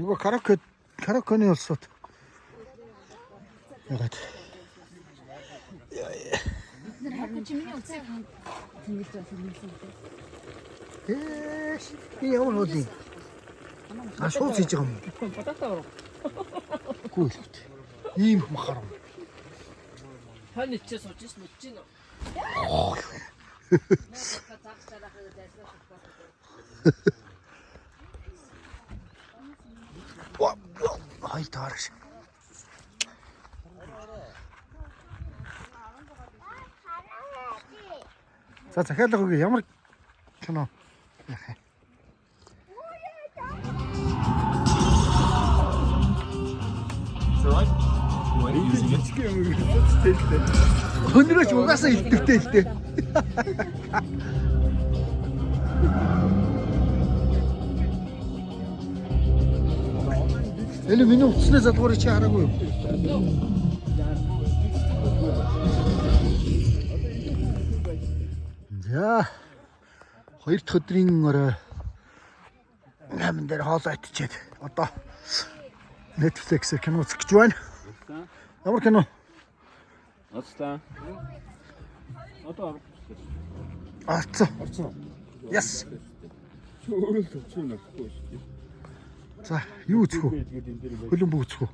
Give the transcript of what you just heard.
Нөгөө караконы улсууд. Ягаад. Бид харин чимний үлцийг тэмүүлж байсан. Би ямар нөлий. Шууд хийж байгаа юм. Гүйл хөт. Ийм махарам. Хань ч сууж нүчэн. Хай таарш. За захиалга өгье. Ямар кино? Өнөөдөр ч угаасаа илтгэвтэй л дээ. Энэ миний утасны залгуурыг чи хараагүй юу? За 2 дахь өдрийн орой 8 дээр хоолой идчихэд одоо Netflix-ээр кино үзэх гэж байна. Ямар кино? Оцлаа. Одоо Арцсан. Yes. өөрөө л төвчөн нөхгүй шүү дээ. За юу үзэх вэ? Хөлбөмбөг үзэх үү?